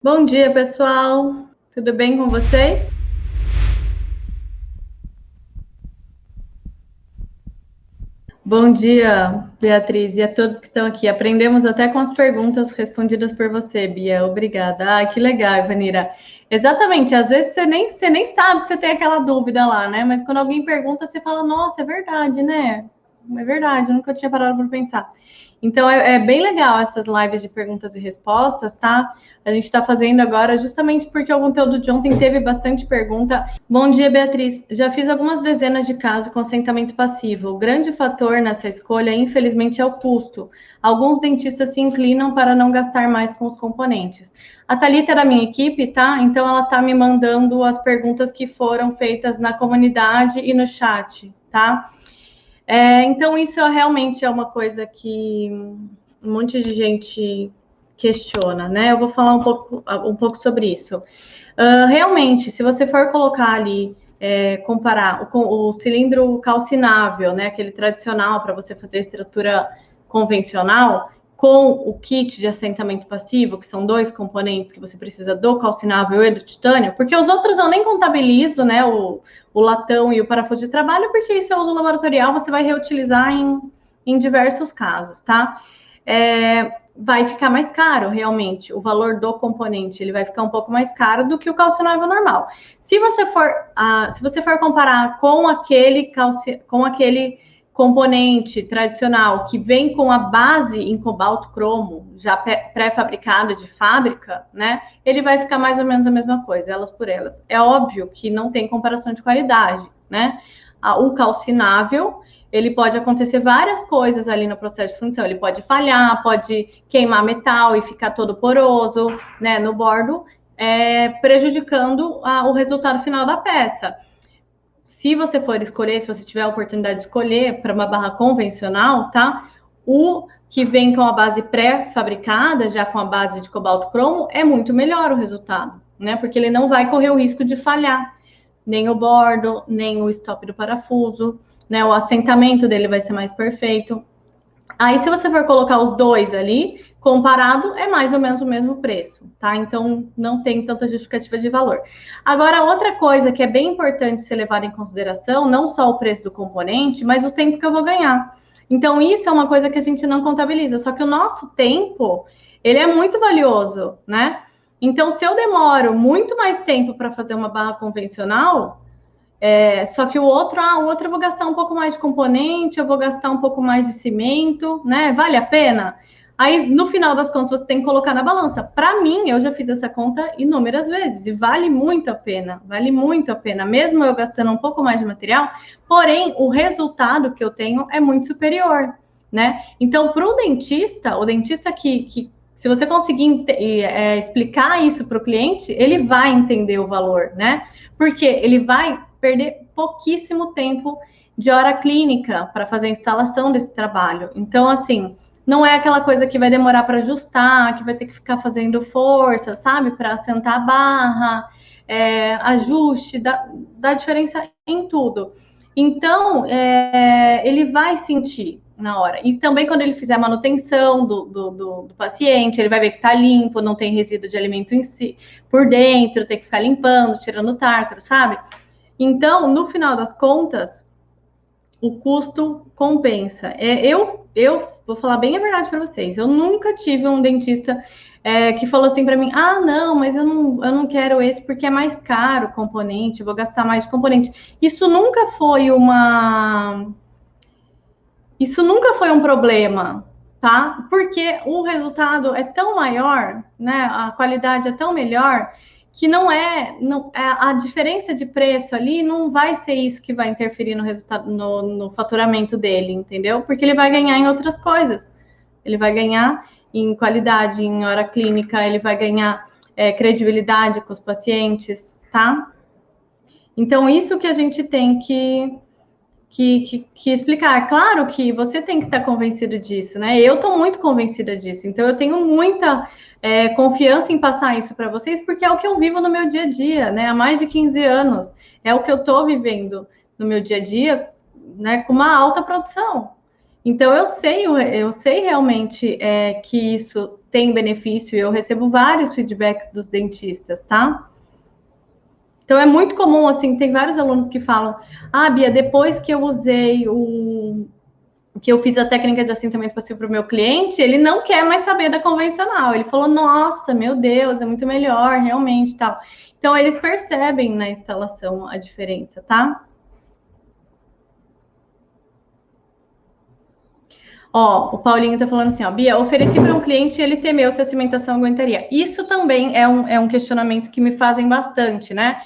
Bom dia, pessoal. Tudo bem com vocês? Bom dia, Beatriz, e a todos que estão aqui. Aprendemos até com as perguntas respondidas por você, Bia. Obrigada. Ah, que legal, Ivanira. Exatamente, às vezes você nem sabe que você tem aquela dúvida lá, né? Mas quando alguém pergunta, você fala, nossa, é verdade, né? É verdade, eu nunca tinha parado para pensar. Então, é bem legal essas lives de perguntas e respostas, tá? A gente está fazendo agora justamente porque o conteúdo de ontem teve bastante pergunta. Bom dia, Beatriz. Já fiz algumas dezenas de casos com assentamento passivo. O grande fator nessa escolha, infelizmente, é o custo. Alguns dentistas se inclinam para não gastar mais com os componentes. A Thalita é da minha equipe, tá? Então ela tá me mandando as perguntas que foram feitas na comunidade e no chat, tá? Então isso realmente é uma coisa que um monte de gente questiona, né? Eu vou falar um pouco sobre isso. Realmente, se você for colocar ali, comparar o cilindro calcinável, né, aquele tradicional para você fazer estrutura convencional, com o kit de assentamento passivo, que são dois componentes que você precisa do calcinável e do titânio, porque os outros eu nem contabilizo, né, o latão e o parafuso de trabalho, porque isso é uso laboratorial, você vai reutilizar em diversos casos, tá? Vai ficar mais caro, realmente, o valor do componente, ele vai ficar um pouco mais caro do que o calcionável normal. Se você for comparar com aquele componente tradicional que vem com a base em cobalto cromo, já pré-fabricada de fábrica, né? Ele vai ficar mais ou menos a mesma coisa, elas por elas. É óbvio que não tem comparação de qualidade, né? O calcinável, ele pode acontecer várias coisas ali no processo de fundição. Ele pode falhar, pode queimar metal e ficar todo poroso, né, no bordo, prejudicando o resultado final da peça. Se você for escolher, se você tiver a oportunidade de escolher para uma barra convencional, tá? O que vem com a base pré-fabricada, já com a base de cobalto cromo, é muito melhor o resultado, né? Porque ele não vai correr o risco de falhar, nem o bordo, nem o stop do parafuso, né? O assentamento dele vai ser mais perfeito. Aí, se você for colocar os dois ali, comparado, é mais ou menos o mesmo preço, tá? Então, não tem tanta justificativa de valor. Agora, outra coisa que é bem importante ser levada em consideração, não só o preço do componente, mas o tempo que eu vou ganhar. Então, isso é uma coisa que a gente não contabiliza, só que o nosso tempo, ele é muito valioso, né? Então, se eu demoro muito mais tempo para fazer uma barra convencional, só que o outro eu vou gastar um pouco mais de componente, eu vou gastar um pouco mais de cimento, né? Vale a pena? Aí, no final das contas, você tem que colocar na balança. Para mim, eu já fiz essa conta inúmeras vezes e vale muito a pena, mesmo eu gastando um pouco mais de material, porém, o resultado que eu tenho é muito superior, né? Então, para o dentista que se você conseguir explicar isso para o cliente, ele vai entender o valor, né? Porque ele vai perder pouquíssimo tempo de hora clínica para fazer a instalação desse trabalho. Então, assim, não é aquela coisa que vai demorar para ajustar, que vai ter que ficar fazendo força, sabe, para assentar a barra, ajuste, dá diferença em tudo. Então, ele vai sentir na hora. E também quando ele fizer a manutenção do paciente, ele vai ver que está limpo, não tem resíduo de alimento em si, por dentro, tem que ficar limpando, tirando o tártaro, sabe? Então, no final das contas, o custo compensa. Eu vou falar bem a verdade para vocês. Eu nunca tive um dentista que falou assim para mim: ah, não, mas eu não quero esse porque é mais caro o componente, vou gastar mais de componente. Isso nunca foi um problema, tá? Porque o resultado é tão maior, né? A qualidade é tão melhor que a diferença de preço ali não vai ser isso que vai interferir no resultado, no faturamento dele, entendeu? Porque ele vai ganhar em outras coisas. Ele vai ganhar em qualidade, em hora clínica, ele vai ganhar credibilidade com os pacientes, tá? Então, isso que a gente tem que explicar. Claro que você tem que estar convencido disso, né? Eu estou muito convencida disso, então eu tenho muita confiança em passar isso para vocês, porque é o que eu vivo no meu dia a dia, né? Há mais de 15 anos. É o que eu estou vivendo no meu dia a dia, né? Com uma alta produção. Então, eu sei realmente que isso tem benefício e eu recebo vários feedbacks dos dentistas, tá? Então, é muito comum, assim, tem vários alunos que falam, ah, Bia, depois que eu usei que eu fiz a técnica de assentamento passivo para o meu cliente, ele não quer mais saber da convencional. Ele falou, nossa, meu Deus, é muito melhor, realmente, tal. Então, eles percebem na instalação a diferença, tá? Ó, o Paulinho tá falando assim, ó, Bia, ofereci para um cliente e ele temeu se a cimentação aguentaria. Isso também é um questionamento que me fazem bastante, né?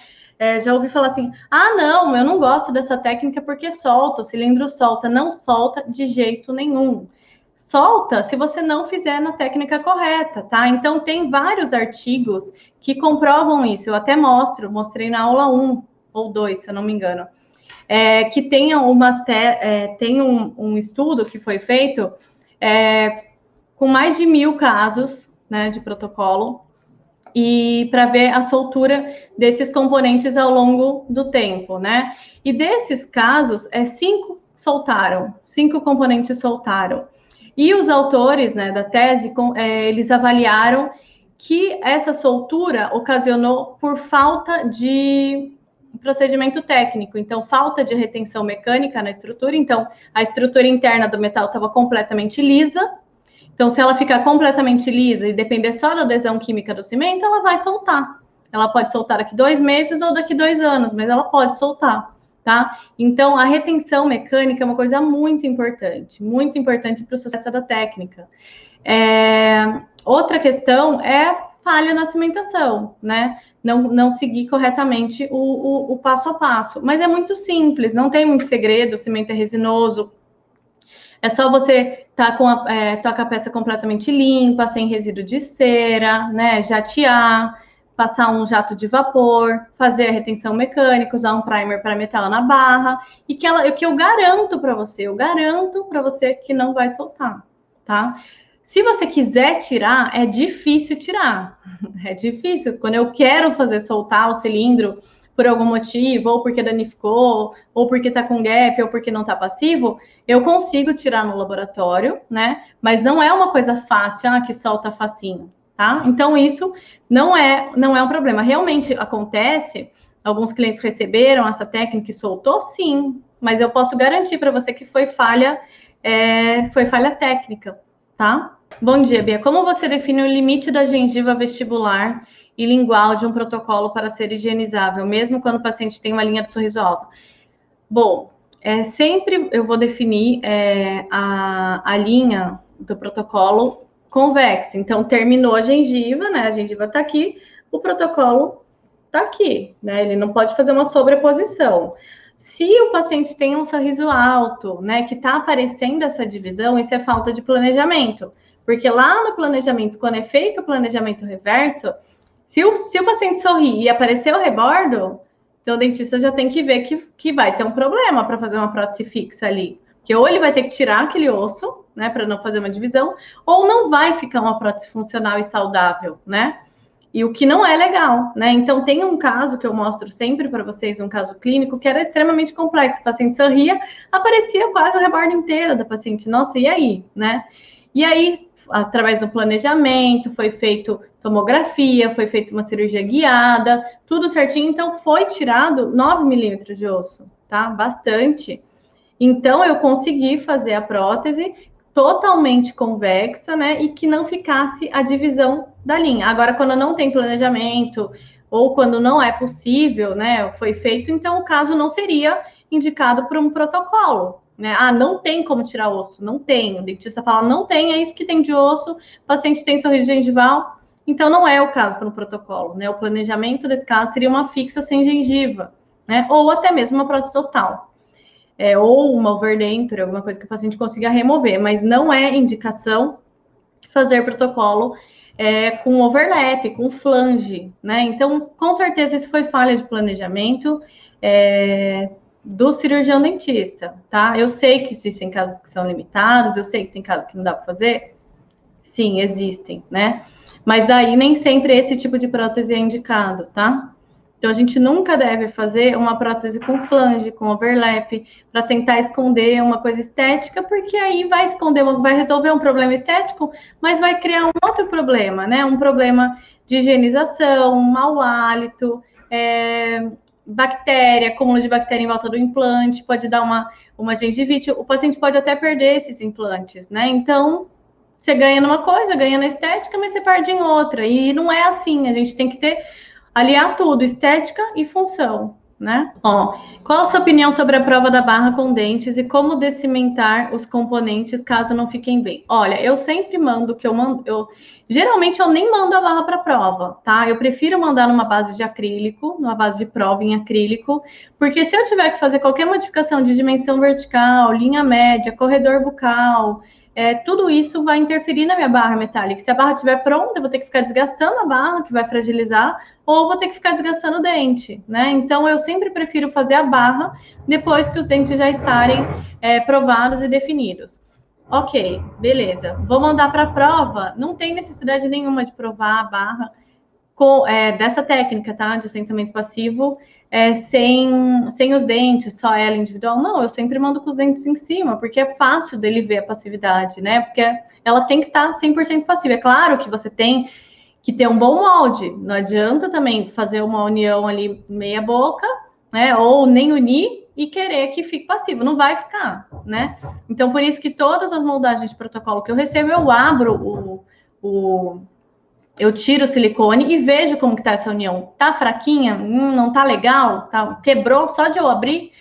Já ouvi falar assim, ah, não, eu não gosto dessa técnica porque solta, o cilindro solta. Não solta de jeito nenhum. Solta se você não fizer na técnica correta, tá? Então, tem vários artigos que comprovam isso. Eu até mostrei na aula 1 ou 2, se eu não me engano. Que tenha tem um estudo que foi feito com mais de 1.000 casos, né, de protocolo, e para ver a soltura desses componentes ao longo do tempo, né? E desses casos, 5 componentes soltaram. E os autores, né, da tese, eles avaliaram que essa soltura ocasionou por falta de procedimento técnico, então falta de retenção mecânica na estrutura, então a estrutura interna do metal estava completamente lisa, então se ela ficar completamente lisa e depender só da adesão química do cimento, ela vai soltar. Ela pode soltar daqui 2 meses ou daqui 2 anos, mas ela pode soltar, tá? Então a retenção mecânica é uma coisa muito importante para o sucesso da técnica. Outra questão é falha na cimentação, né? Não seguir corretamente o passo a passo. Mas é muito simples, não tem muito segredo, o cimento é resinoso. É só você estar com a peça completamente limpa, sem resíduo de cera, né? Jatear, passar um jato de vapor, fazer a retenção mecânica, usar um primer para metal na barra, e que eu garanto para você que não vai soltar, tá? Se você quiser tirar, é difícil tirar. É difícil. Quando eu quero fazer soltar o cilindro por algum motivo, ou porque danificou, ou porque tá com gap, ou porque não tá passivo, eu consigo tirar no laboratório, né? Mas não é uma coisa fácil, que solta facinho, tá? Então, isso não é um problema. Realmente acontece, alguns clientes receberam essa técnica e soltou, sim, mas eu posso garantir para você que foi falha técnica, tá? Bom dia, Bia. Como você define o limite da gengiva vestibular e lingual de um protocolo para ser higienizável, mesmo quando o paciente tem uma linha de sorriso alta? Bom, sempre eu vou definir a linha do protocolo convexa. Então, terminou a gengiva, né? A gengiva está aqui, o protocolo está aqui, né? Ele não pode fazer uma sobreposição. Se o paciente tem um sorriso alto, né, que está aparecendo essa divisão, isso é falta de planejamento. Porque lá no planejamento, quando é feito o planejamento reverso, se o paciente sorrir e aparecer o rebordo, então o dentista já tem que ver que vai ter um problema para fazer uma prótese fixa ali. Que ou ele vai ter que tirar aquele osso, né, para não fazer uma divisão, ou não vai ficar uma prótese funcional e saudável, né? E o que não é legal, né? Então, tem um caso que eu mostro sempre para vocês, um caso clínico, que era extremamente complexo. O paciente sorria, aparecia quase o rebordo inteiro da paciente. Nossa, e aí, né? E aí, através do planejamento, foi feito tomografia, foi feita uma cirurgia guiada, tudo certinho. Então, foi tirado 9 milímetros de osso, tá? Bastante. Então, eu consegui fazer a prótese totalmente convexa, né? E que não ficasse a divisão da linha. Agora, quando não tem planejamento ou quando não é possível, né? Foi feito, então o caso não seria indicado por um protocolo, né? Não tem como tirar osso, não tem. O dentista fala, não tem, é isso que tem de osso, o paciente tem sorriso gengival, então não é o caso para um protocolo, né? O planejamento desse caso seria uma fixa sem gengiva, né? Ou até mesmo uma prótese total. Ou uma overdenture, alguma coisa que o paciente consiga remover, mas não é indicação fazer protocolo com overlap, com flange, né? Então, com certeza, isso foi falha de planejamento do cirurgião dentista, tá? Eu sei que existem casos que são limitados, eu sei que tem casos que não dá para fazer. Sim, existem, né? Mas daí nem sempre esse tipo de prótese é indicado, tá? Então, a gente nunca deve fazer uma prótese com flange, com overlap, para tentar esconder uma coisa estética, porque aí vai esconder, vai resolver um problema estético, mas vai criar um outro problema, né? Um problema de higienização, mau hálito, bactéria, acúmulo de bactéria em volta do implante, pode dar uma gengivite, o paciente pode até perder esses implantes, né? Então, você ganha numa coisa, ganha na estética, mas você perde em outra. E não é assim, a gente tem que aliar tudo, estética e função, né? Ó, qual a sua opinião sobre a prova da barra com dentes e como decimentar os componentes caso não fiquem bem? Olha, eu sempre mando que eu mando, geralmente eu nem mando a barra para prova, tá? Eu prefiro mandar numa base de acrílico, numa base de prova em acrílico, porque se eu tiver que fazer qualquer modificação de dimensão vertical, linha média, corredor bucal, tudo isso vai interferir na minha barra metálica. Se a barra estiver pronta, eu vou ter que ficar desgastando a barra, que vai fragilizar, ou vou ter que ficar desgastando o dente, né? Então, eu sempre prefiro fazer a barra depois que os dentes já estarem provados e definidos. Ok, beleza. Vou mandar para a prova. Não tem necessidade nenhuma de provar a barra dessa técnica, tá? De assentamento passivo, sem os dentes, só ela individual. Não, eu sempre mando com os dentes em cima, porque é fácil dele ver a passividade, né? Porque ela tem que estar 100% passiva. É claro que você tem que ter um bom molde. Não adianta também fazer uma união ali meia boca, né? Ou nem unir e querer que fique passivo. Não vai ficar, né? Então, por isso que todas as moldagens de protocolo que eu recebo, eu abro eu tiro o silicone e vejo como que tá essa união. Tá fraquinha? Não tá legal? Tá, quebrou só de eu abrir?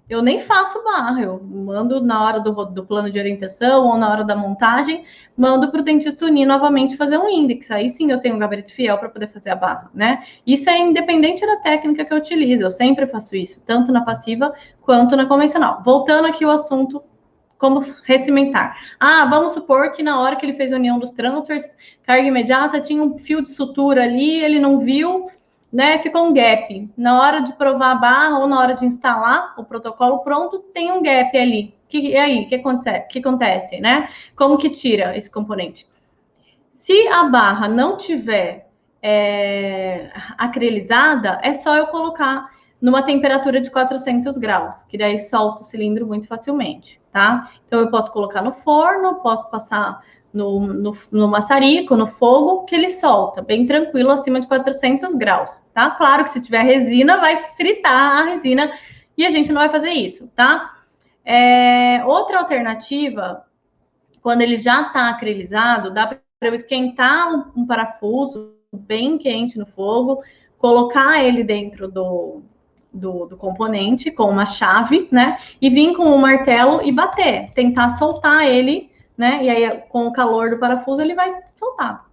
Eu nem faço barra, eu mando na hora do plano de orientação ou na hora da montagem, mando para o dentista unir novamente fazer um índice. Aí sim eu tenho um gabarito fiel para poder fazer a barra, né? Isso é independente da técnica que eu utilizo, eu sempre faço isso, tanto na passiva quanto na convencional. Voltando aqui ao assunto, como recimentar. Vamos supor que na hora que ele fez a união dos transfers, carga imediata, tinha um fio de sutura ali, ele não viu, né? Ficou um gap. Na hora de provar a barra ou na hora de instalar o protocolo pronto, tem um gap ali. E aí, o que acontece, né? Como que tira esse componente? Se a barra não tiver acrelizada, é só eu colocar numa temperatura de 400 graus, que daí solta o cilindro muito facilmente, tá? Então, eu posso colocar no forno, posso passar no maçarico, no fogo, que ele solta, bem tranquilo, acima de 400 graus, tá? Claro que se tiver resina, vai fritar a resina e a gente não vai fazer isso, tá? Outra alternativa, quando ele já está acrelizado, dá para eu esquentar um parafuso bem quente no fogo, colocar ele dentro do componente com uma chave, né? E vir com um martelo e bater, tentar soltar ele, né? E aí, com o calor do parafuso, ele vai soltar.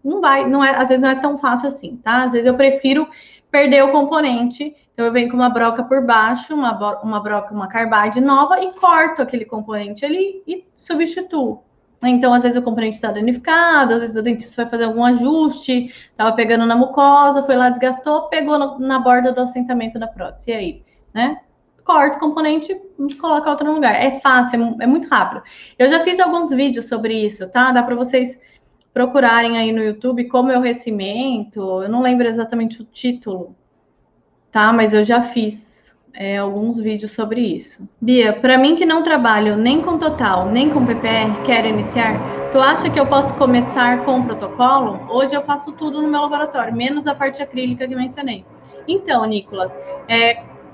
Às vezes não é tão fácil assim, tá? Às vezes eu prefiro perder o componente. Então, eu venho com uma broca por baixo, uma carbide nova e corto aquele componente ali e substituo. Então, às vezes o componente está danificado, às vezes o dentista vai fazer algum ajuste, estava pegando na mucosa, foi lá, desgastou, pegou na borda do assentamento da prótese. E aí, né? Corta o componente, coloca outro no lugar. É fácil, é muito rápido. Eu já fiz alguns vídeos sobre isso, tá? Dá para vocês procurarem aí no YouTube como eu recimento. Eu não lembro exatamente o título, tá? Mas eu já fiz alguns vídeos sobre isso. Bia, para mim que não trabalho nem com total, nem com PPR, quero iniciar, tu acha que eu posso começar com o protocolo? Hoje eu faço tudo no meu laboratório, menos a parte acrílica que mencionei. Então, Nicolas,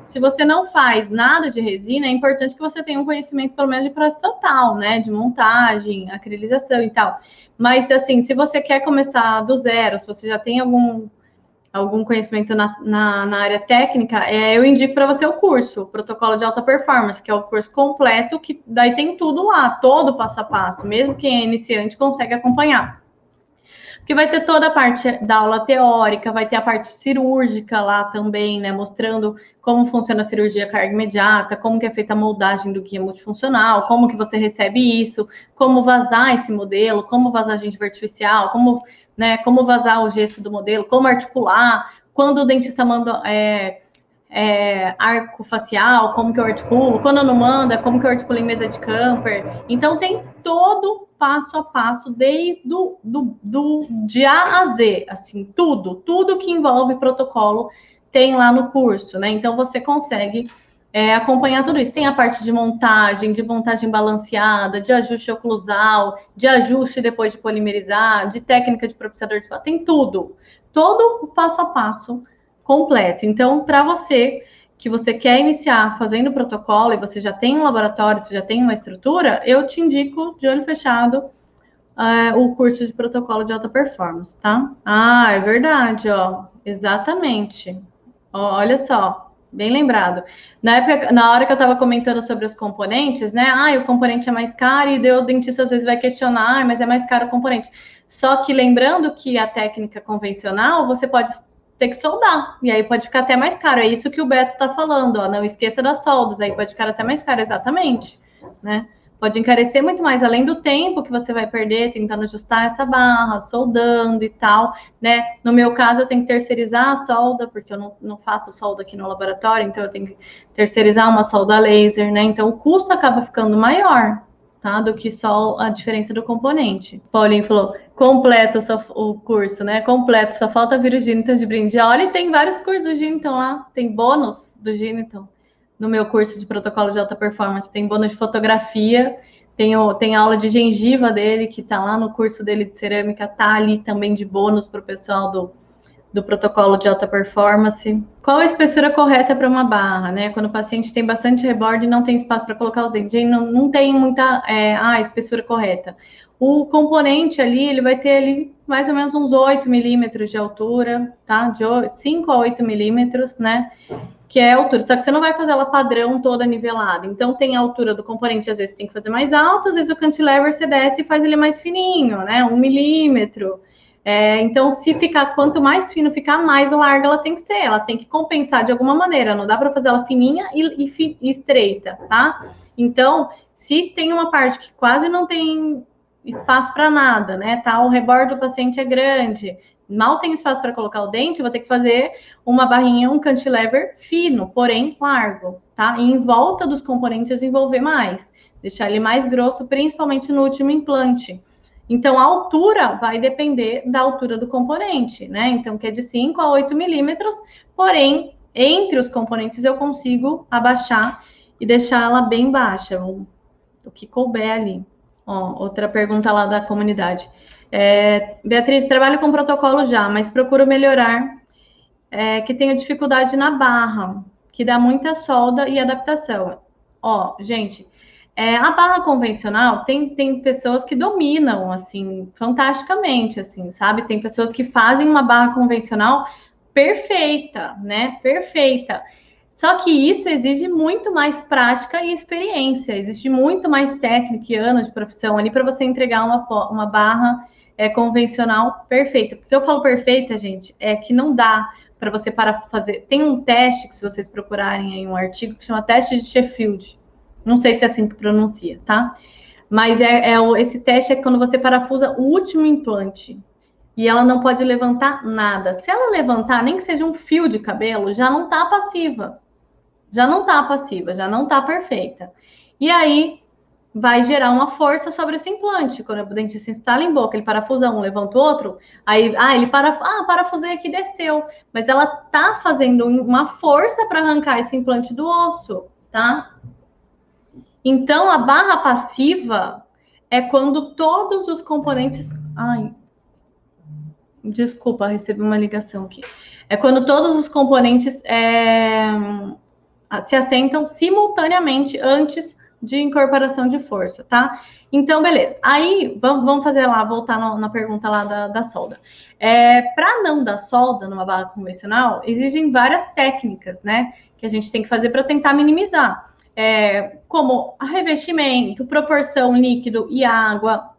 se você não faz nada de resina, é importante que você tenha um conhecimento, pelo menos, de prótese total, né? De montagem, acrilização e tal. Mas, assim, se você quer começar do zero, se você já tem algum conhecimento na área técnica, eu indico para você o curso, o Protocolo de Alta Performance, que é o curso completo, que daí tem tudo lá, todo passo a passo, mesmo quem é iniciante consegue acompanhar. Porque vai ter toda a parte da aula teórica, vai ter a parte cirúrgica lá também, né, mostrando como funciona a cirurgia carga imediata, como que é feita a moldagem do guia multifuncional, como que você recebe isso, como vazar esse modelo, como vazar gengiva artificial, como vazar o gesso do modelo, como articular, quando o dentista manda arco facial, como que eu articulo, quando não manda, como que eu articulo em mesa de camper. Então, tem todo passo a passo, desde de A a Z, assim, tudo que envolve protocolo tem lá no curso, né? Então, você consegue acompanhar tudo isso. Tem a parte de montagem balanceada, de ajuste oclusal, de ajuste depois de polimerizar, de técnica de propulsador de espaço, tem tudo. Todo o passo a passo completo. Então, para você que você quer iniciar fazendo o protocolo e você já tem um laboratório, você já tem uma estrutura, eu te indico, de olho fechado, o curso de protocolo de alta performance, tá? Ah, é verdade, ó. Exatamente. Ó, olha só, bem lembrado. Na hora que eu estava comentando sobre os componentes, né? Ah, o componente é mais caro e o dentista às vezes vai questionar, mas é mais caro o componente. Só que lembrando que a técnica convencional, você pode ter que soldar, e aí pode ficar até mais caro. É isso que o Beto está falando, ó. Não esqueça das soldas, aí pode ficar até mais caro, exatamente, né? Pode encarecer muito mais, além do tempo que você vai perder tentando ajustar essa barra, soldando e tal, né? No meu caso, eu tenho que terceirizar a solda, porque eu não faço solda aqui no laboratório, então eu tenho que terceirizar uma solda laser, né? Então o custo acaba ficando maior, tá? Do que só a diferença do componente. Paulinho falou, completo o curso, né? Completo, só falta vir o Giniton de brinde. Olha, tem vários cursos do Giniton lá, tem bônus do Giniton. No meu curso de protocolo de alta performance, tem bônus de fotografia, tem aula de gengiva dele, que está lá no curso dele de cerâmica, tá ali também de bônus para o pessoal do protocolo de alta performance. Qual a espessura correta para uma barra, né? Quando o paciente tem bastante rebordo e não tem espaço para colocar os dentes, não tem muita espessura correta. O componente ali, ele vai ter ali mais ou menos uns 8 milímetros de altura, tá? De 5 a 8 milímetros, né? Que é a altura, só que você não vai fazer ela padrão toda nivelada. Então, tem a altura do componente, às vezes tem que fazer mais alto, às vezes o cantilever você desce e faz ele mais fininho, né? 1 milímetro. Então, quanto mais fino ficar, mais larga ela tem que ser. Ela tem que compensar de alguma maneira. Não dá para fazer ela fininha e estreita, tá? Então, se tem uma parte que quase não tem espaço para nada, né? Tá? O rebordo do paciente é grande, mal tem espaço para colocar o dente, vou ter que fazer uma barrinha, um cantilever fino, porém largo, tá? E em volta dos componentes desenvolver mais, deixar ele mais grosso, principalmente no último implante. Então, a altura vai depender da altura do componente, né? Então, que é de 5 a 8 milímetros, porém, entre os componentes eu consigo abaixar e deixar ela bem baixa, o que couber ali. Ó, outra pergunta lá da comunidade. Beatriz, trabalho com protocolo já, mas procuro melhorar, que tenho dificuldade na barra, que dá muita solda e adaptação. Ó, gente, a barra convencional tem pessoas que dominam, assim, fantasticamente, assim, sabe? Tem pessoas que fazem uma barra convencional perfeita, né? Perfeita. Só que isso exige muito mais prática e experiência, existe muito mais técnica e anos de profissão ali para você entregar uma barra convencional perfeita. Porque eu falo perfeita, gente, é que não dá para você fazer. Tem um teste que, se vocês procurarem aí um artigo, que chama teste de Sheffield. Não sei se é assim que pronuncia, tá? Mas esse teste é quando você parafusa o último implante. E ela não pode levantar nada. Se ela levantar, nem que seja um fio de cabelo, já não tá passiva. Já não tá passiva, já não tá perfeita. E aí vai gerar uma força sobre esse implante. Quando o dentista instala em boca, ele parafusa um, levanta o outro, aí ele parafusei aqui, desceu. Mas ela tá fazendo uma força para arrancar esse implante do osso, tá? Então, a barra passiva é quando todos os componentes... Ai, desculpa, recebi uma ligação aqui. É quando todos os componentes se assentam simultaneamente antes de incorporação de força, tá? Então, beleza. Aí, vamos fazer lá, voltar na pergunta lá da solda. Para não dar solda numa barra convencional, existem várias técnicas, né? Que a gente tem que fazer para tentar minimizar. Como revestimento, proporção líquido e água,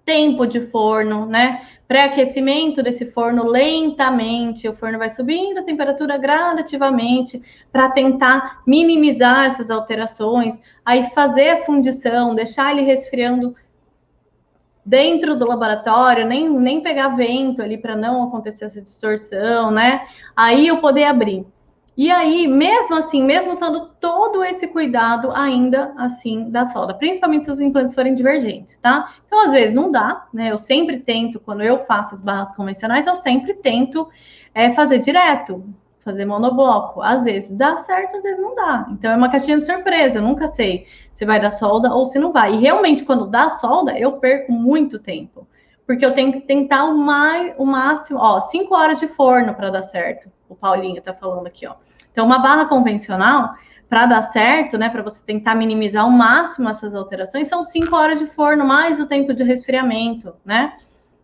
tempo de forno, né? Pré-aquecimento desse forno lentamente, o forno vai subindo a temperatura gradativamente para tentar minimizar essas alterações, aí fazer a fundição, deixar ele resfriando dentro do laboratório, nem pegar vento ali para não acontecer essa distorção, né? Aí eu poder abrir. E aí, mesmo assim, mesmo tendo todo esse cuidado, ainda assim dá solda, principalmente se os implantes forem divergentes, tá? Então, às vezes não dá, né? Eu sempre tento, quando eu faço as barras convencionais, eu sempre tento fazer direto. fazer monobloco. Às vezes dá certo, às vezes não dá. Então é uma caixinha de surpresa, eu nunca sei se vai dar solda ou se não vai. E realmente, quando dá solda, eu perco muito tempo. Porque eu tenho que tentar o máximo, 5 horas de forno para dar certo. O Paulinho tá falando aqui, ó. Então, uma barra convencional, para dar certo, né, para você tentar minimizar ao máximo essas alterações, são 5 horas de forno, mais o tempo de resfriamento, né?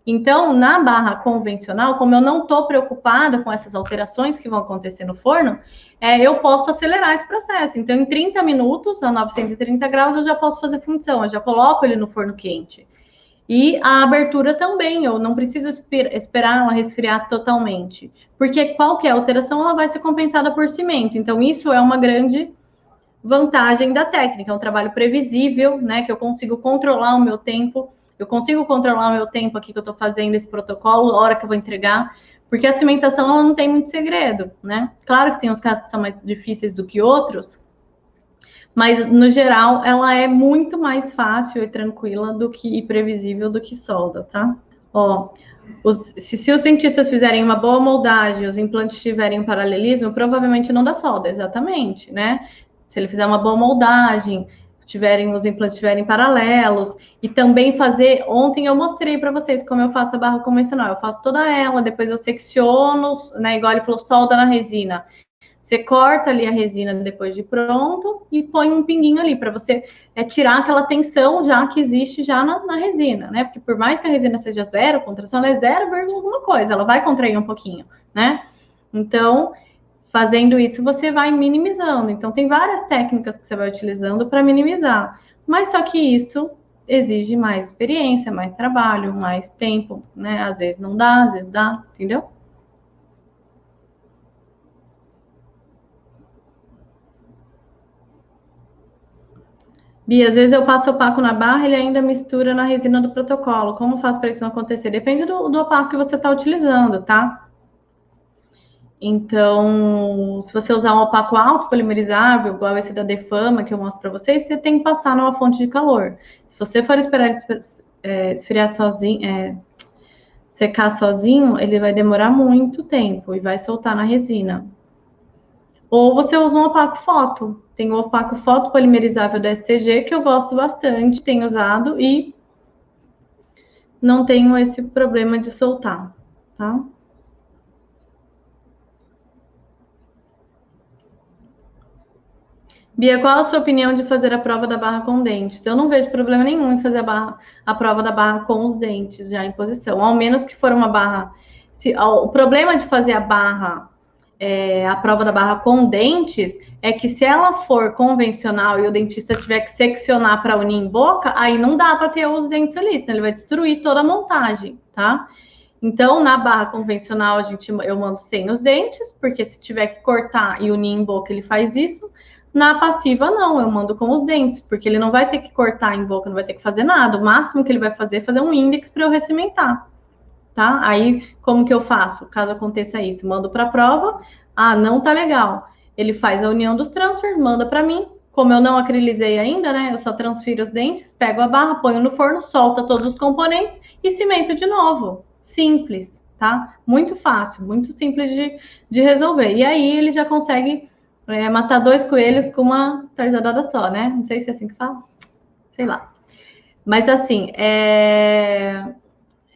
Então, na barra convencional, como eu não estou preocupada com essas alterações que vão acontecer no forno, eu posso acelerar esse processo. Então, em 30 minutos, a 930 graus, eu já posso fazer função, eu já coloco ele no forno quente. E a abertura também, eu não preciso esperar ela resfriar totalmente, porque qualquer alteração ela vai ser compensada por cimento. Então, isso é uma grande vantagem da técnica, é um trabalho previsível, né? Que eu consigo controlar o meu tempo, eu consigo controlar o meu tempo aqui que eu estou fazendo esse protocolo, a hora que eu vou entregar, porque a cimentação ela não tem muito segredo, né? Claro que tem uns casos que são mais difíceis do que outros, mas no geral ela é muito mais fácil e tranquila do que e previsível do que solda, tá? Ó, se os cientistas fizerem uma boa moldagem, os implantes tiverem um paralelismo, provavelmente não dá solda, exatamente, né? Se ele fizer uma boa moldagem, os implantes tiverem paralelos, e também fazer. Ontem eu mostrei para vocês como eu faço a barra convencional. Eu faço toda ela, depois eu secciono, né? Igual ele falou, solda na resina. Você corta ali a resina depois de pronto e põe um pinguinho ali para você tirar aquela tensão já que existe já na resina, né? Porque por mais que a resina seja zero, contração ela é 0, alguma coisa, ela vai contrair um pouquinho, né? Então, fazendo isso, você vai minimizando. Então, tem várias técnicas que você vai utilizando para minimizar. Mas só que isso exige mais experiência, mais trabalho, mais tempo, né? Às vezes não dá, às vezes dá, entendeu? Bia, às vezes eu passo opaco na barra e ele ainda mistura na resina do protocolo. Como faço para isso não acontecer? Depende do opaco que você está utilizando, tá? Então, se você usar um opaco alto polimerizável, igual esse da Defama que eu mostro para vocês, você tem que passar numa fonte de calor. Se você for esperar esfriar sozinho, secar sozinho, ele vai demorar muito tempo e vai soltar na resina. Ou você usa um opaco foto. Tem o opaco foto polimerizável da STG, que eu gosto bastante, tenho usado e não tenho esse problema de soltar, tá? Bia, qual a sua opinião de fazer a prova da barra com dentes? Eu não vejo problema nenhum em fazer a prova da barra com os dentes já em posição, ao menos que for uma barra. O problema de fazer a prova da barra com dentes é que se ela for convencional e o dentista tiver que seccionar para unir em boca, aí não dá para ter os dentes ali, senão ele vai destruir toda a montagem, tá? Então, na barra convencional, eu mando sem os dentes, porque se tiver que cortar e unir em boca, ele faz isso. Na passiva, não, eu mando com os dentes, porque ele não vai ter que cortar em boca, não vai ter que fazer nada. O máximo que ele vai fazer é fazer um índex para eu recimentar, tá? Aí, como que eu faço? Caso aconteça isso, mando para a prova. Ah, não tá legal. Ele faz a união dos transfers, manda para mim. Como eu não acrilizei ainda, né? Eu só transfiro os dentes, pego a barra, ponho no forno, solta todos os componentes e cimento de novo. Simples, tá? Muito fácil, muito simples de resolver. E aí ele já consegue matar 2 coelhos com uma tarjadada só, né? Não sei se é assim que fala. Sei lá. Mas assim, é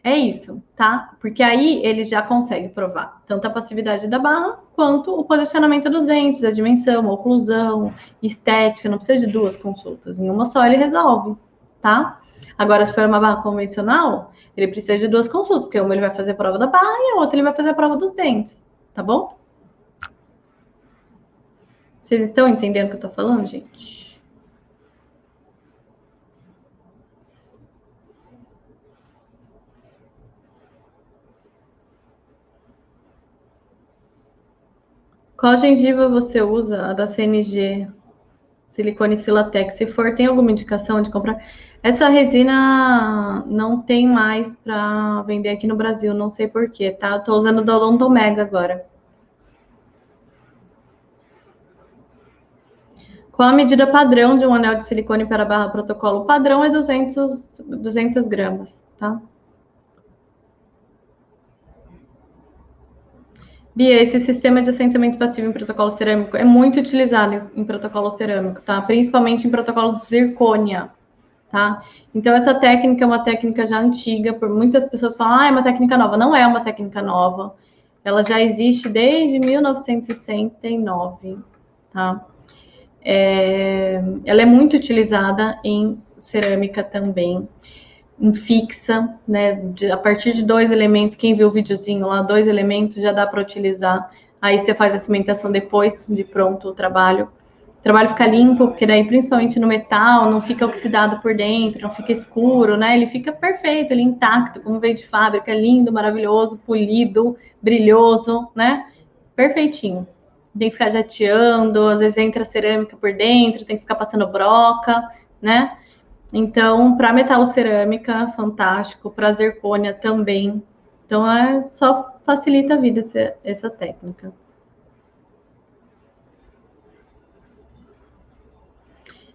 isso, tá? Porque aí ele já consegue provar tanto a passividade da barra quanto o posicionamento dos dentes, a dimensão, a oclusão, estética. Não precisa de 2 consultas, em uma só ele resolve, tá? Agora, se for uma barra convencional, ele precisa de 2 consultas, porque uma ele vai fazer a prova da barra e a outra ele vai fazer a prova dos dentes, tá bom? Vocês estão entendendo o que eu tô falando, gente? Qual gengiva você usa? A da CNG, silicone Silatex. Se for, tem alguma indicação de comprar? Essa resina não tem mais para vender aqui no Brasil, não sei porquê, tá? Eu tô usando da Odontomega agora. Qual a medida padrão de um anel de silicone para barra protocolo? O padrão é 200 gramas, tá? Bia, esse sistema de assentamento passivo em protocolo cerâmico é muito utilizado em protocolo cerâmico, tá? Principalmente em protocolo de zircônia, tá? Então, essa técnica é uma técnica já antiga, por muitas pessoas falam, é uma técnica nova. Não é uma técnica nova. Ela já existe desde 1969, tá? Ela é muito utilizada em cerâmica também, em fixa, né? A partir de 2 elementos, quem viu o videozinho lá, 2 elementos já dá para utilizar. Aí você faz a cimentação depois de pronto o trabalho. O trabalho fica limpo, porque daí, principalmente no metal, não fica oxidado por dentro, não fica escuro, né? Ele fica perfeito, ele intacto, como veio de fábrica, lindo, maravilhoso, polido, brilhoso, né? Perfeitinho. Tem que ficar jateando, às vezes entra cerâmica por dentro, tem que ficar passando broca, né? Então, para metalocerâmica, fantástico, para zircônia também. Então, só facilita a vida essa técnica.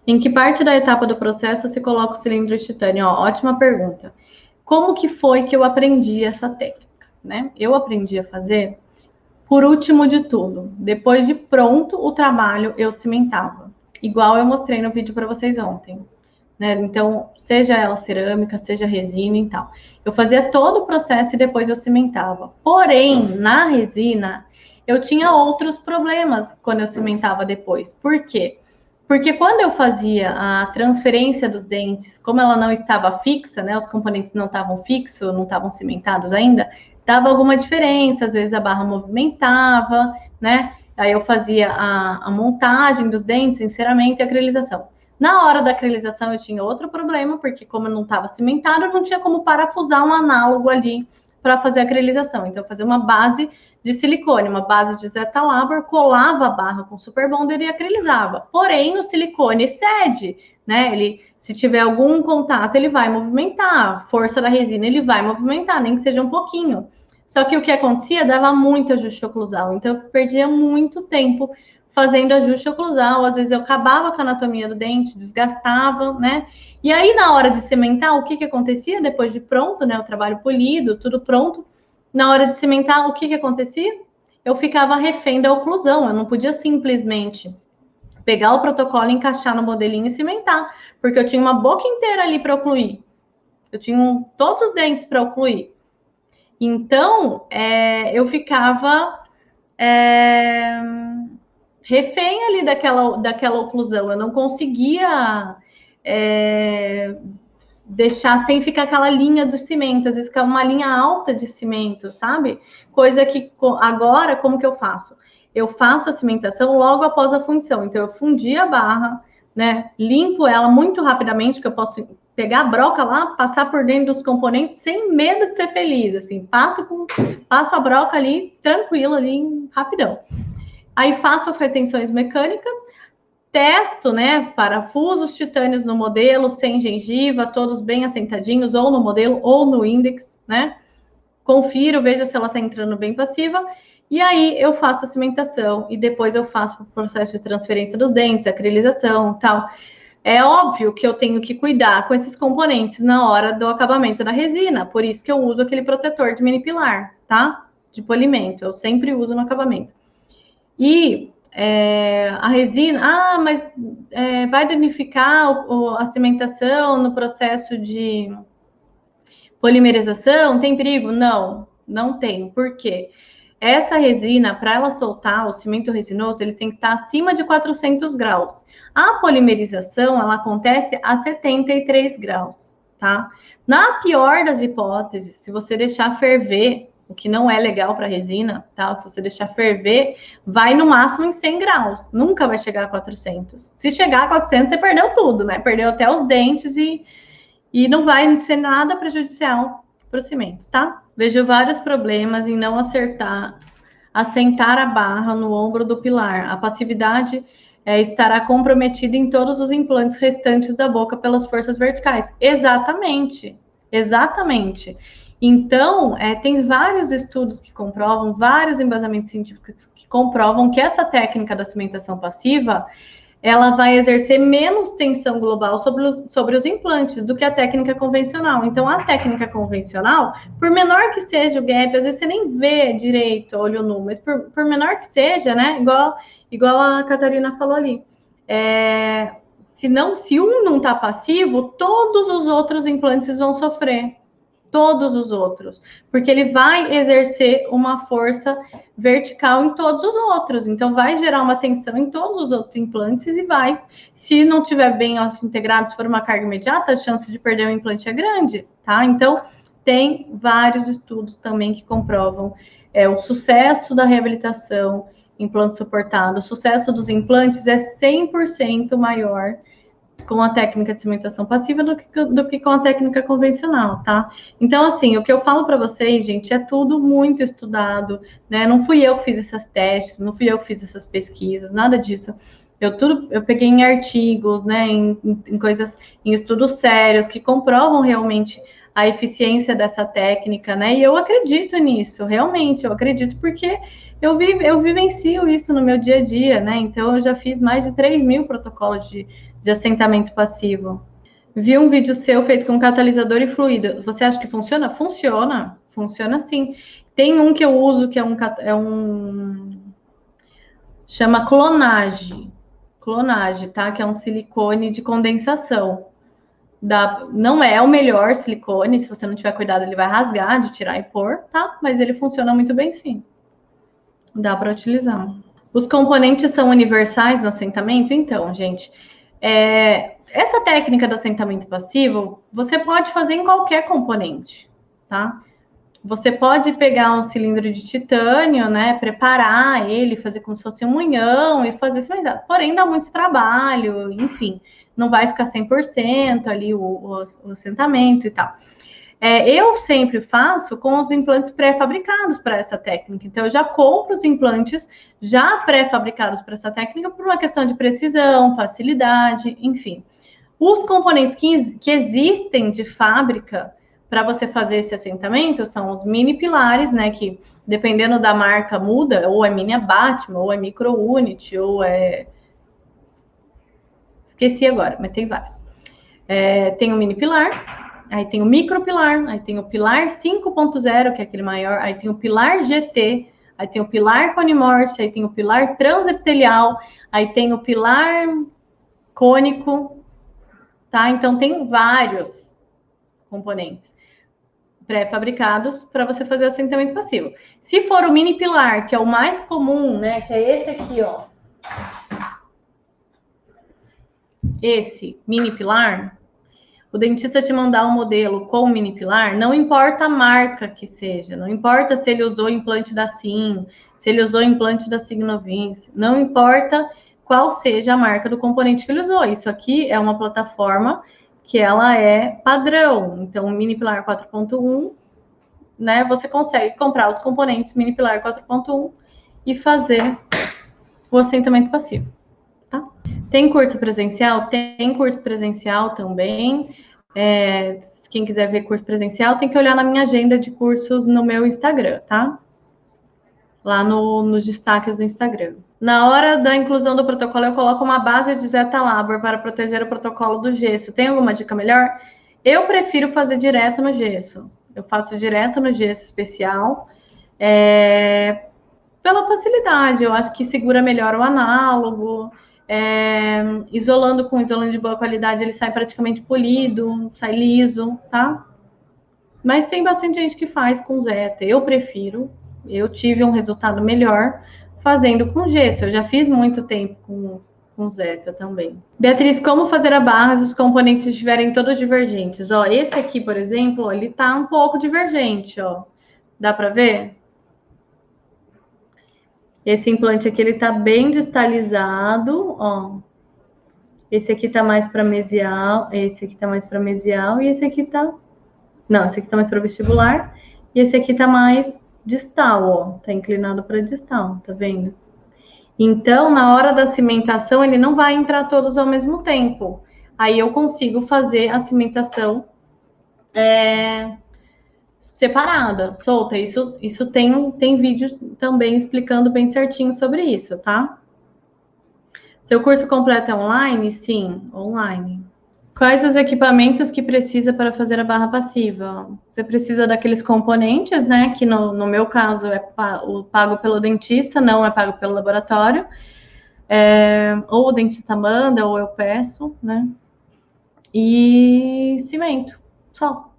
Em que parte da etapa do processo se coloca o cilindro de titânio? Ó, ótima pergunta. Como que foi que eu aprendi essa técnica, né? Eu aprendi a fazer por último de tudo. Depois de pronto o trabalho, eu cimentava. Igual eu mostrei no vídeo para vocês ontem. Né? Então, seja ela cerâmica, seja resina e tal. Eu fazia todo o processo e depois eu cimentava. Porém, na resina, eu tinha outros problemas quando eu cimentava depois. Por quê? Porque quando eu fazia a transferência dos dentes, como ela não estava fixa, né, os componentes não estavam fixos, não estavam cimentados ainda, dava alguma diferença, às vezes a barra movimentava, né? Aí eu fazia a montagem dos dentes, enceramento e acrylização. Na hora da acrylização eu tinha outro problema, porque como não estava cimentado, não tinha como parafusar um análogo ali para fazer a acrylização. Então eu fazia uma base de silicone, uma base de Zeta Labor, colava a barra com super bonder e acrylizava. Porém, o silicone cede, né? Ele, se tiver algum contato, ele vai movimentar. A força da resina, ele vai movimentar, nem que seja um pouquinho. Só que o que acontecia, dava muito ajuste oclusal. Então, eu perdia muito tempo fazendo ajuste oclusal. Às vezes, eu acabava com a anatomia do dente, desgastava, né? E aí, na hora de cimentar, o que acontecia? Depois de pronto, né? O trabalho polido, tudo pronto. Na hora de cimentar, o que acontecia? Eu ficava refém da oclusão, eu não podia simplesmente pegar o protocolo, encaixar no modelinho e cimentar, porque eu tinha uma boca inteira ali para ocluir. Eu tinha todos os dentes para ocluir. Então, eu ficava refém ali daquela oclusão. Eu não conseguia deixar sem ficar aquela linha do cimento, às vezes fica uma linha alta de cimento, sabe? Coisa que agora, como que eu faço? Eu faço a cimentação logo após a fundição. Então, eu fundi a barra, né? Limpo ela muito rapidamente, que eu posso pegar a broca lá, passar por dentro dos componentes sem medo de ser feliz, assim. Passo a broca ali, tranquilo, ali, rapidão. Aí faço as retenções mecânicas, testo, né, parafusos titânios no modelo, sem gengiva, todos bem assentadinhos, ou no modelo, ou no índex, né? Confiro, vejo se ela está entrando bem passiva, e aí eu faço a cimentação, e depois eu faço o processo de transferência dos dentes, acrylização, tal. É óbvio que eu tenho que cuidar com esses componentes na hora do acabamento da resina, por isso que eu uso aquele protetor de mini pilar, tá? De polimento, eu sempre uso no acabamento. E a resina, mas vai danificar a cimentação no processo de polimerização? Tem perigo? Não, não tem. Por quê? Essa resina, para ela soltar, o cimento resinoso, ele tem que estar acima de 400 graus. A polimerização, ela acontece a 73 graus, tá? Na pior das hipóteses, se você deixar ferver, o que não é legal para resina, tá? Se você deixar ferver, vai no máximo em 100 graus. Nunca vai chegar a 400. Se chegar a 400, você perdeu tudo, né? Perdeu até os dentes e não vai ser nada prejudicial para o cimento, tá? Vejo vários problemas em não assentar a barra no ombro do pilar. A passividade estará comprometida em todos os implantes restantes da boca pelas forças verticais. Exatamente, exatamente. Então, tem vários estudos que comprovam, vários embasamentos científicos que comprovam que essa técnica da cimentação passiva ela vai exercer menos tensão global sobre os implantes do que a técnica convencional. Então, a técnica convencional, por menor que seja o gap, às vezes você nem vê direito olho nu, mas por menor que seja, né? Igual a Catarina falou ali. Se um não está passivo, todos os outros implantes vão sofrer. Todos os outros, porque ele vai exercer uma força vertical em todos os outros, então vai gerar uma tensão em todos os outros implantes e vai, se não tiver bem ossos integrados, se for uma carga imediata, a chance de perder o implante é grande, tá? Então, tem vários estudos também que comprovam o sucesso da reabilitação, implante suportado, o sucesso dos implantes é 100% maior com a técnica de cimentação passiva do que com a técnica convencional, tá? Então, assim, o que eu falo para vocês, gente, é tudo muito estudado, né? Não fui eu que fiz esses testes, não fui eu que fiz essas pesquisas, nada disso. Eu peguei em artigos, né, em coisas, em estudos sérios que comprovam realmente a eficiência dessa técnica, né? E eu acredito nisso, realmente, eu acredito porque eu vivencio isso no meu dia a dia, né? Então, eu já fiz mais de 3.000 protocolos de assentamento passivo. Vi um vídeo seu feito com catalisador e fluido. Você acha que funciona? Funciona. Funciona sim. Tem um que eu uso que chama clonage. Clonage, tá? Que é um silicone de condensação. Não é o melhor silicone. Se você não tiver cuidado, ele vai rasgar de tirar e pôr, tá? Mas ele funciona muito bem sim. Dá para utilizar. Os componentes são universais no assentamento? Então, gente, essa técnica do assentamento passivo, você pode fazer em qualquer componente, tá? Você pode pegar um cilindro de titânio, né, preparar ele, fazer como se fosse um unhão e fazer isso, porém dá muito trabalho, enfim, não vai ficar 100% ali o assentamento e tal. Eu sempre faço com os implantes pré-fabricados para essa técnica. Então, eu já compro os implantes já pré-fabricados para essa técnica por uma questão de precisão, facilidade, enfim. Os componentes que existem de fábrica para você fazer esse assentamento são os mini pilares, né? Que dependendo da marca muda, ou é mini abattement, ou é micro unit, ou é... Esqueci agora, mas tem vários. Tem o mini pilar, aí tem o micro pilar, aí tem o pilar 5.0, que é aquele maior, aí tem o pilar GT, aí tem o pilar conimorce, aí tem o pilar transepitelial, aí tem o pilar cônico, tá? Então tem vários componentes pré-fabricados para você fazer o assentamento passivo. Se for o mini pilar, que é o mais comum, né, que é esse aqui, ó. Esse mini pilar, o dentista te mandar um modelo com mini pilar, não importa a marca que seja, não importa se ele usou implante da Sim, se ele usou implante da Signovince, não importa qual seja a marca do componente que ele usou. Isso aqui é uma plataforma que ela é padrão. Então, o mini pilar 4.1, né, você consegue comprar os componentes mini pilar 4.1 e fazer o assentamento passivo, tá? Tem curso presencial? Tem curso presencial também. Quem quiser ver curso presencial, tem que olhar na minha agenda de cursos no meu Instagram, tá? Lá nos destaques do Instagram. Na hora da inclusão do protocolo, eu coloco uma base de Zeta Labor para proteger o protocolo do gesso. Tem alguma dica melhor? Eu prefiro fazer direto no gesso. Eu faço direto no gesso especial. Pela facilidade, eu acho que segura melhor o análogo. Isolando com isolante de boa qualidade, ele sai praticamente polido, sai liso, tá? Mas tem bastante gente que faz com Zeta. Eu prefiro. Eu tive um resultado melhor fazendo com gesso. Eu já fiz muito tempo com Zeta também. Beatriz, como fazer a barra se os componentes estiverem todos divergentes? Ó, esse aqui, por exemplo, ele tá um pouco divergente, ó. Dá para ver? Esse implante aqui, ele tá bem distalizado, ó. Esse aqui tá mais para mesial, esse aqui tá mais para mesial e esse aqui tá... Não, esse aqui tá mais para vestibular e esse aqui tá mais distal, ó. Tá inclinado para distal, tá vendo? Então, na hora da cimentação, ele não vai entrar todos ao mesmo tempo. Aí eu consigo fazer a cimentação separada, solta. Isso tem vídeo também explicando bem certinho sobre isso, tá? Seu curso completo é online? Sim, online. Quais os equipamentos que precisa para fazer a barra passiva? Você precisa daqueles componentes, né? Que no meu caso é pago pelo dentista, não é pago pelo laboratório. Ou o dentista manda, ou eu peço, né? E cimento, só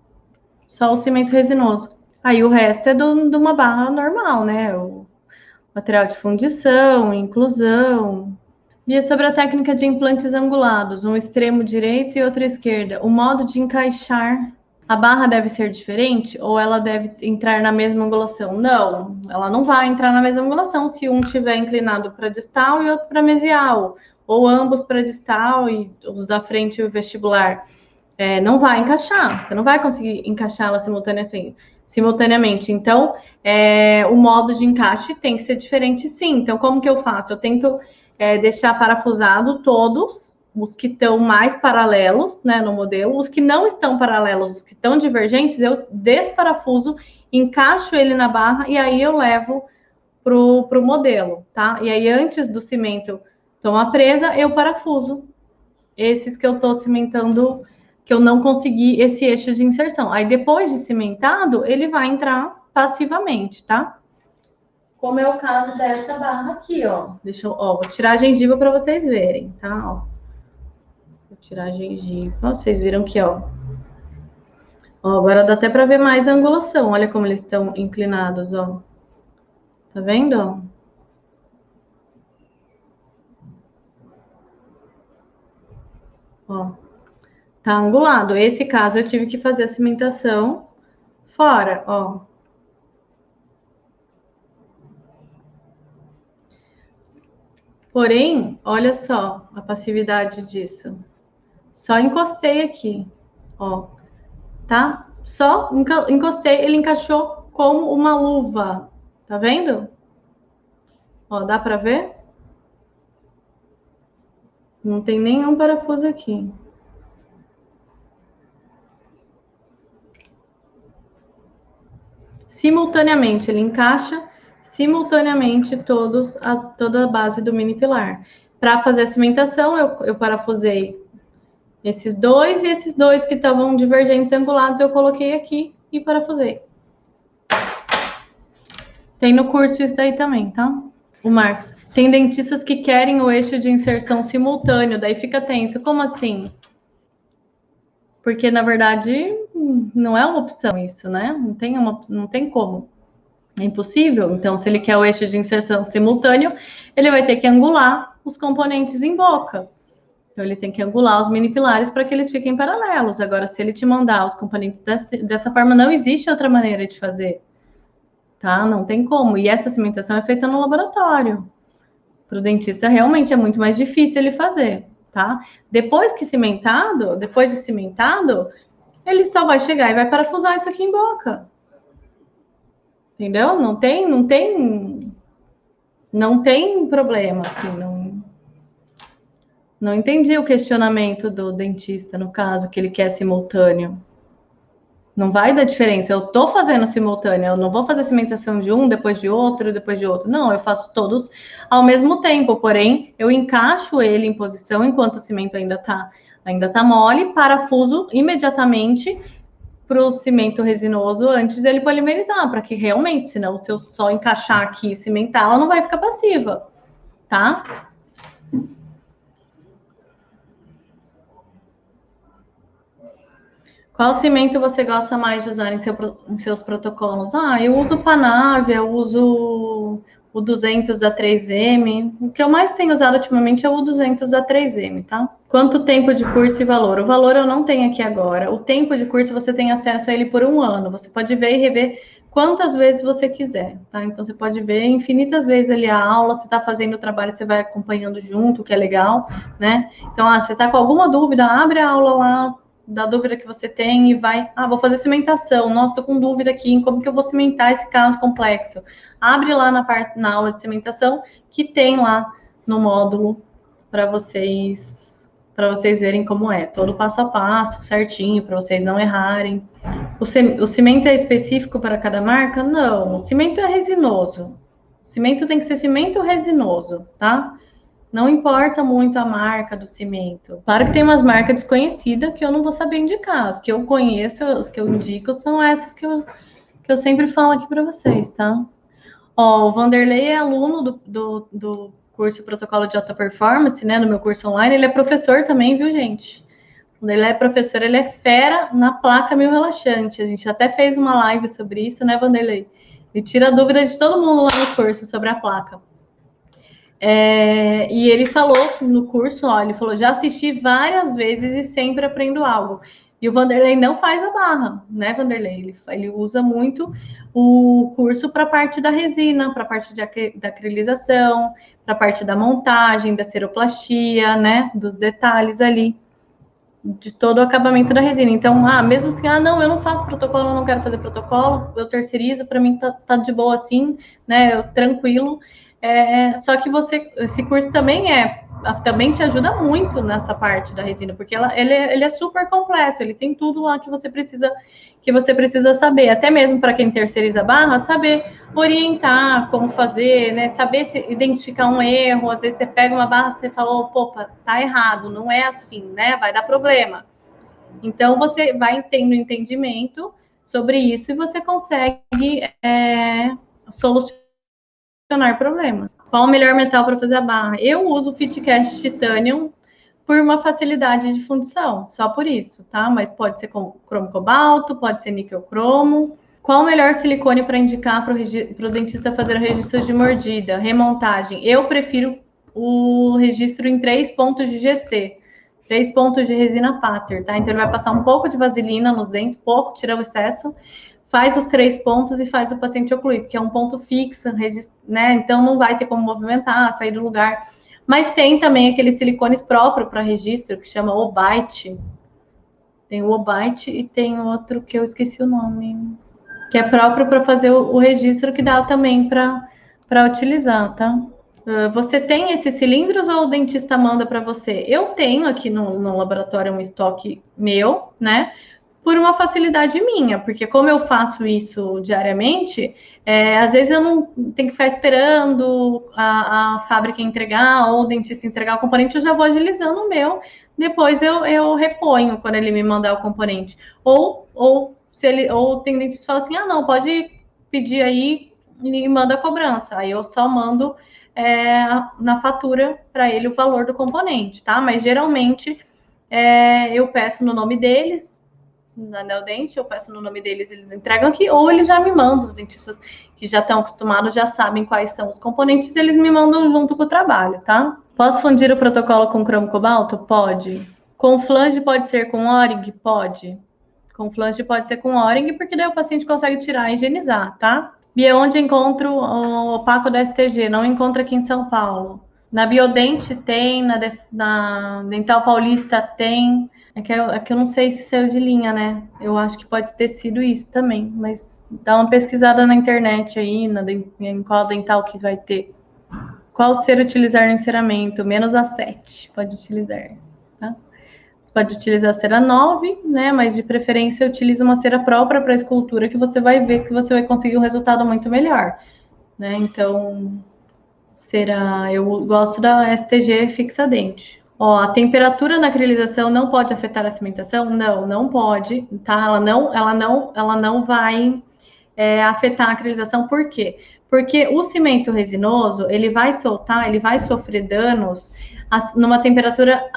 o cimento resinoso. Aí o resto é de uma barra normal, né? O material de fundição, inclusão. E sobre a técnica de implantes angulados, um extremo direito e outro esquerda, o modo de encaixar, a barra deve ser diferente ou ela deve entrar na mesma angulação? Não, ela não vai entrar na mesma angulação se um estiver inclinado para distal e outro para mesial, ou ambos para distal e os da frente e o vestibular. Não vai encaixar, você não vai conseguir encaixá-la simultaneamente. Então, o modo de encaixe tem que ser diferente, sim. Então, como que eu faço? Eu tento deixar parafusado todos os que estão mais paralelos, né, no modelo. Os que não estão paralelos, os que estão divergentes, eu desparafuso, encaixo ele na barra e aí eu levo pro modelo, tá? E aí, antes do cimento tomar presa, eu parafuso esses que eu estou cimentando, que eu não consegui esse eixo de inserção. Aí, depois de cimentado, ele vai entrar passivamente, tá? Como é o caso dessa barra aqui, ó. Vou tirar a gengiva para vocês verem, tá? Ó. Vou tirar a gengiva. Vocês viram que, ó. Agora dá até para ver mais a angulação. Olha como eles estão inclinados, ó. Tá vendo? Ó. Tá angulado. Esse caso eu tive que fazer a cimentação fora, ó. Porém, olha só a passividade disso. Só encostei aqui, ó, tá? Só encostei, ele encaixou como uma luva, tá vendo? Ó, dá pra ver? Não tem nenhum parafuso aqui. Simultaneamente, ele encaixa simultaneamente toda a base do mini pilar. Para fazer a cimentação, eu parafusei esses dois e esses dois que estavam divergentes angulados, eu coloquei aqui e parafusei. Tem no curso isso daí também, tá? O Marcos. Tem dentistas que querem o eixo de inserção simultâneo, daí fica tenso. Como assim? Porque, na verdade, não é uma opção isso, né? Não tem como. É impossível. Então, se ele quer o eixo de inserção simultâneo, ele vai ter que angular os componentes em boca. Então, ele tem que angular os mini pilares para que eles fiquem paralelos. Agora, se ele te mandar os componentes dessa forma, não existe outra maneira de fazer. Tá? Não tem como. E essa cimentação é feita no laboratório. Para o dentista, realmente é muito mais difícil ele fazer, tá? Depois de cimentado, ele só vai chegar e vai parafusar isso aqui em boca. Entendeu? Não tem problema, assim, não entendi o questionamento do dentista, no caso, que ele quer simultâneo. Não vai dar diferença. Eu tô fazendo simultâneo, eu não vou fazer cimentação de um, depois de outro, depois de outro. Não, eu faço todos ao mesmo tempo, porém, eu encaixo ele em posição enquanto o cimento ainda tá mole, parafuso imediatamente para o cimento resinoso antes dele polimerizar, para que realmente, senão, se eu só encaixar aqui e cimentar, ela não vai ficar passiva, tá? Qual cimento você gosta mais de usar em seus protocolos? Eu uso o Panave, eu uso o 200 da 3M. O que eu mais tenho usado ultimamente é o 200 da 3M, tá? Quanto tempo de curso e valor? O valor eu não tenho aqui agora. O tempo de curso você tem acesso a ele por 1 ano. Você pode ver e rever quantas vezes você quiser, tá? Então você pode ver infinitas vezes ali a aula, se tá fazendo o trabalho, você vai acompanhando junto, que é legal, né? Então, você tá com alguma dúvida, abre a aula lá, da dúvida que você tem e vai, vou fazer cimentação, nossa, tô com dúvida aqui em como que eu vou cimentar esse caso complexo. Abre lá na aula de cimentação, que tem lá no módulo para vocês verem como é, todo passo a passo, certinho, para vocês não errarem. O cimento é específico para cada marca? Não, o cimento é resinoso. O cimento tem que ser cimento resinoso, tá? Não importa muito a marca do cimento. Claro que tem umas marcas desconhecidas que eu não vou saber indicar. As que eu conheço, as que eu indico, são essas que eu sempre falo aqui para vocês, tá? Ó, o Vanderlei é aluno do curso Protocolo de Alta Performance, né? No meu curso online. Ele é professor também, viu, gente? Quando ele é professor, ele é fera na placa Mil Relaxante. A gente até fez uma live sobre isso, né, Vanderlei? Ele tira a dúvida de todo mundo lá no curso sobre a placa. E ele falou no curso, ó, ele falou, já assisti várias vezes e sempre aprendo algo. E o Vanderlei não faz a barra, né, Vanderlei? Ele usa muito o curso para a parte da resina, para a parte da acrilização, para a parte da montagem, da ceroplastia, né, dos detalhes ali, de todo o acabamento da resina. Então, mesmo assim, não, eu não faço protocolo, eu não quero fazer protocolo, eu terceirizo, para mim tá de boa assim, né, tranquilo. Só que esse curso também te ajuda muito nessa parte da resina, porque ele é super completo, ele tem tudo lá que você precisa saber, até mesmo para quem terceiriza a barra, saber orientar como fazer, né? Saber identificar um erro. Às vezes você pega uma barra, você fala, pô, tá errado, não é assim, né? Vai dar problema. Então você vai tendo entendimento sobre isso e você consegue solucionar problemas. Qual o melhor metal para fazer a barra? Eu uso o Fitcast Titanium por uma facilidade de fundição, só por isso, tá? Mas pode ser com cromo cobalto, pode ser níquel cromo. Qual o melhor silicone para indicar para o dentista fazer o registro de mordida, remontagem? Eu prefiro o registro em 3 pontos de GC, 3 pontos de resina Pater, tá? Então ele vai passar um pouco de vaselina nos dentes, pouco, tira o excesso, faz os 3 pontos e faz o paciente ocluir, porque é um ponto fixo, né? Então não vai ter como movimentar, sair do lugar. Mas tem também aqueles silicones próprios para registro, que chama Obite. Tem o Obite e tem outro que eu esqueci o nome, que é próprio para fazer o registro, que dá também para utilizar, tá? Você tem esses cilindros ou o dentista manda para você? Eu tenho aqui no laboratório um estoque meu, né? Por uma facilidade minha, porque como eu faço isso diariamente, às vezes eu não tenho que ficar esperando a fábrica entregar ou o dentista entregar o componente, eu já vou agilizando o meu, depois eu reponho quando ele me mandar o componente. Ou tem dentista que fala assim, não, pode pedir aí e manda a cobrança. Aí eu só mando na fatura para ele o valor do componente, tá? Mas geralmente eu peço no nome deles, na Neodente, eu peço no nome deles, eles entregam aqui, ou eles já me mandam, os dentistas que já estão acostumados, já sabem quais são os componentes, eles me mandam junto com o trabalho, tá? Posso fundir o protocolo com cromo cobalto? Pode. Com flange pode ser com O-ring? Pode. Com flange pode ser com O-ring, porque daí o paciente consegue tirar e higienizar, tá? E onde encontro o opaco da STG? Não encontro aqui em São Paulo. Na Biodente tem, na Dental Paulista tem. É que eu não sei se saiu de linha, né? Eu acho que pode ter sido isso também, mas dá uma pesquisada na internet aí, em qual dental que vai ter. Qual cera utilizar no enceramento? Menos a 7 pode utilizar, tá? Você pode utilizar a cera 9, né? Mas de preferência utiliza uma cera própria para escultura, que você vai ver que você vai conseguir um resultado muito melhor, né? Então, eu gosto da STG Fixadente. Ó, a temperatura na acrilização não pode afetar a cimentação? Não, não pode, tá? Ela não vai afetar a acrilização. Por quê? Porque o cimento resinoso, ele vai sofrer danos numa temperatura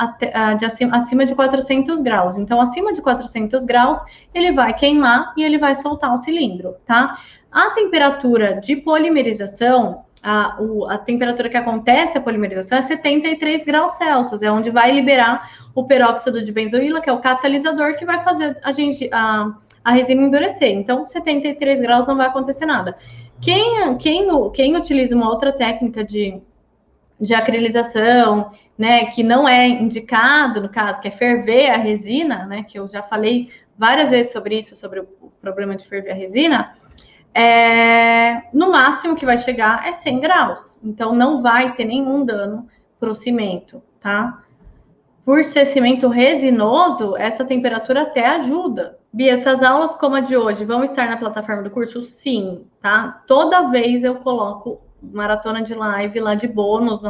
acima de 400 graus. Então, acima de 400 graus, ele vai queimar e ele vai soltar o cilindro, tá? A temperatura de polimerização, a temperatura que acontece a polimerização é 73 graus Celsius, é onde vai liberar o peróxido de benzoíla, que é o catalisador que vai fazer a resina endurecer. Então, 73 graus não vai acontecer nada. Quem utiliza uma outra técnica de acrilização, né, que não é indicado, no caso, que é ferver a resina, né, que eu já falei várias vezes sobre isso, sobre o problema de ferver a resina, no máximo que vai chegar é 100 graus. Então, não vai ter nenhum dano para o cimento, tá? Por ser cimento resinoso, essa temperatura até ajuda. Bia, essas aulas como a de hoje vão estar na plataforma do curso? Sim, tá? Toda vez eu coloco maratona de live lá de bônus.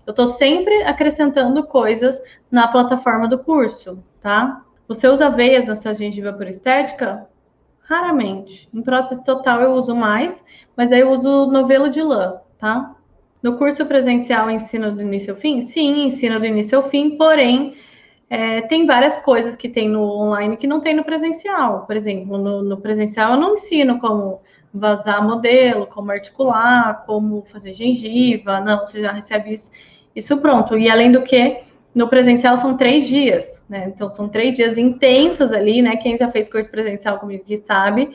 Eu tô sempre acrescentando coisas na plataforma do curso, tá? Você usa veias na sua gengiva por estética? Raramente. Em prótese total eu uso mais, mas aí eu uso novelo de lã, tá? No curso presencial ensino do início ao fim? Sim, ensino do início ao fim, porém tem várias coisas que tem no online que não tem no presencial. Por exemplo, no presencial eu não ensino como vazar modelo, como articular, como fazer gengiva. Não, você já recebe isso pronto. E além do que, no presencial são 3 dias, né? Então são 3 dias intensos ali, né? Quem já fez curso presencial comigo que sabe,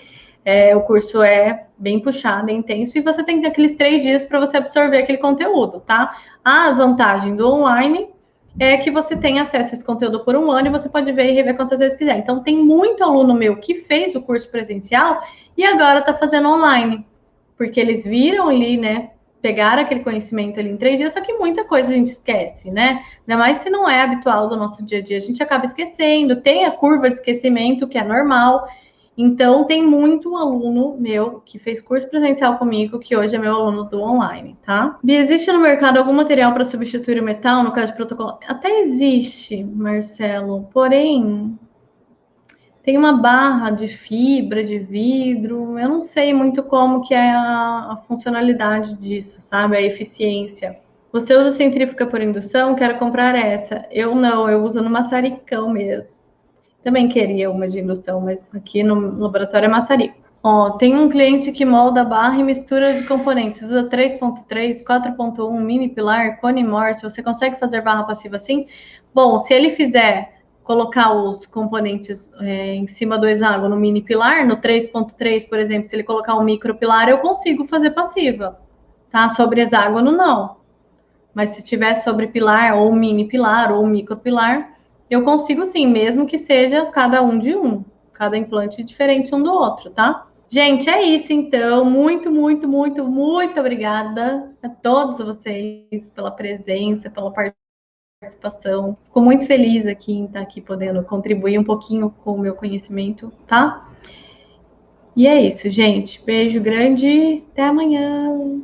o curso é bem puxado, é intenso, e você tem que ter aqueles 3 dias para você absorver aquele conteúdo, tá? A vantagem do online é que você tem acesso a esse conteúdo por 1 ano e você pode ver e rever quantas vezes quiser. Então, tem muito aluno meu que fez o curso presencial e agora está fazendo online, porque eles viram ali, né? Pegaram aquele conhecimento ali em 3 dias, só que muita coisa a gente esquece, né? Ainda mais se não é habitual do nosso dia a dia, a gente acaba esquecendo. Tem a curva de esquecimento, que é normal. Então, tem muito aluno meu que fez curso presencial comigo, que hoje é meu aluno do online, tá? E existe no mercado algum material para substituir o metal, no caso de protocolo? Até existe, Marcelo, porém, tem uma barra de fibra, de vidro, eu não sei muito como que é a funcionalidade disso, sabe? A eficiência. Você usa centrífuga por indução? Quero comprar essa. Eu não, eu uso no maçaricão mesmo. Também queria uma de indução, mas aqui no laboratório é maçarico. Ó, tem um cliente que molda barra e mistura de componentes. Usa 3.3, 4.1, mini pilar, cone Morse. Você consegue fazer barra passiva assim? Bom, se ele fizer colocar os componentes em cima do hexágono mini pilar, no 3.3, por exemplo, se ele colocar um micro pilar, eu consigo fazer passiva, tá? Sobre hexágono, não. Mas se tiver sobre pilar, ou mini pilar, ou micro pilar, eu consigo sim, mesmo que seja cada um de um, cada implante diferente um do outro, tá? Gente, é isso então. Muito, muito, muito, muito obrigada a todos vocês pela presença, pela participação. Fico muito feliz aqui em estar aqui podendo contribuir um pouquinho com o meu conhecimento, tá? E é isso, gente. Beijo grande, até amanhã.